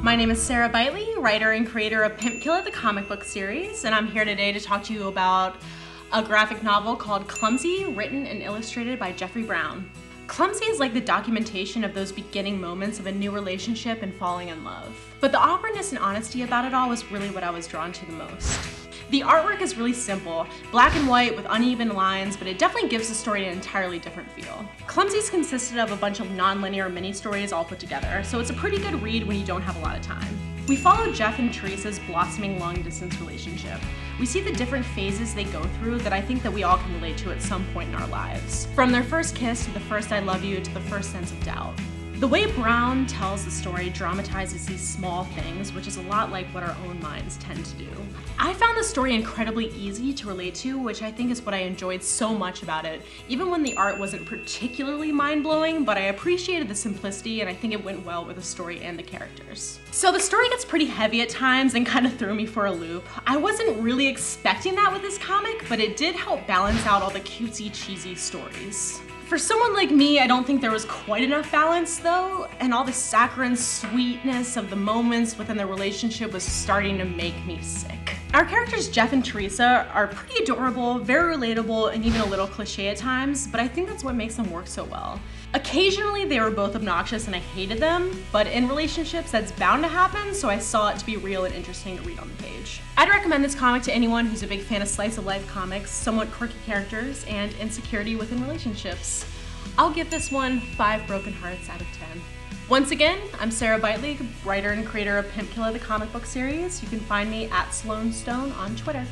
My name is Sarah Bitely, writer and creator of PimpKillah, the comic book series, and I'm here today to talk to you about a graphic novel called Clumsy, written and illustrated by Jeffrey Brown. Clumsy is like the documentation of those beginning moments of a new relationship and falling in love. But the awkwardness and honesty about it all was really what I was drawn to the most. The artwork is really simple, black and white with uneven lines, but it definitely gives the story an entirely different feel. Clumsy's consisted of a bunch of non-linear mini-stories all put together, so it's a pretty good read when you don't have a lot of time. We follow Jeff and Teresa's blossoming long-distance relationship. We see the different phases they go through that I think that we all can relate to at some point in our lives. From their first kiss to the first I love you to the first sense of doubt. The way Brown tells the story dramatizes these small things, which is a lot like what our own minds tend to do. I found the story incredibly easy to relate to, which I think is what I enjoyed so much about it, even when the art wasn't particularly mind-blowing, but I appreciated the simplicity and I think it went well with the story and the characters. So the story gets pretty heavy at times and kind of threw me for a loop. I wasn't really expecting that with this comic, but it did help balance out all the cutesy, cheesy stories. For someone like me, I don't think there was quite enough balance though, and all the saccharine sweetness of the moments within the relationship was starting to make me sick. Our characters Jeff and Teresa are pretty adorable, very relatable, and even a little cliche at times, but I think that's what makes them work so well. Occasionally they were both obnoxious and I hated them, but in relationships that's bound to happen, so I saw it to be real and interesting to read on the page. I'd recommend this comic to anyone who's a big fan of slice of life comics, somewhat quirky characters, and insecurity within relationships. I'll give this one 5 broken hearts out of 10. Once again, I'm Sarah Bitely, writer and creator of PimpKillah, the comic book series. You can find me at Sloanstone on Twitter.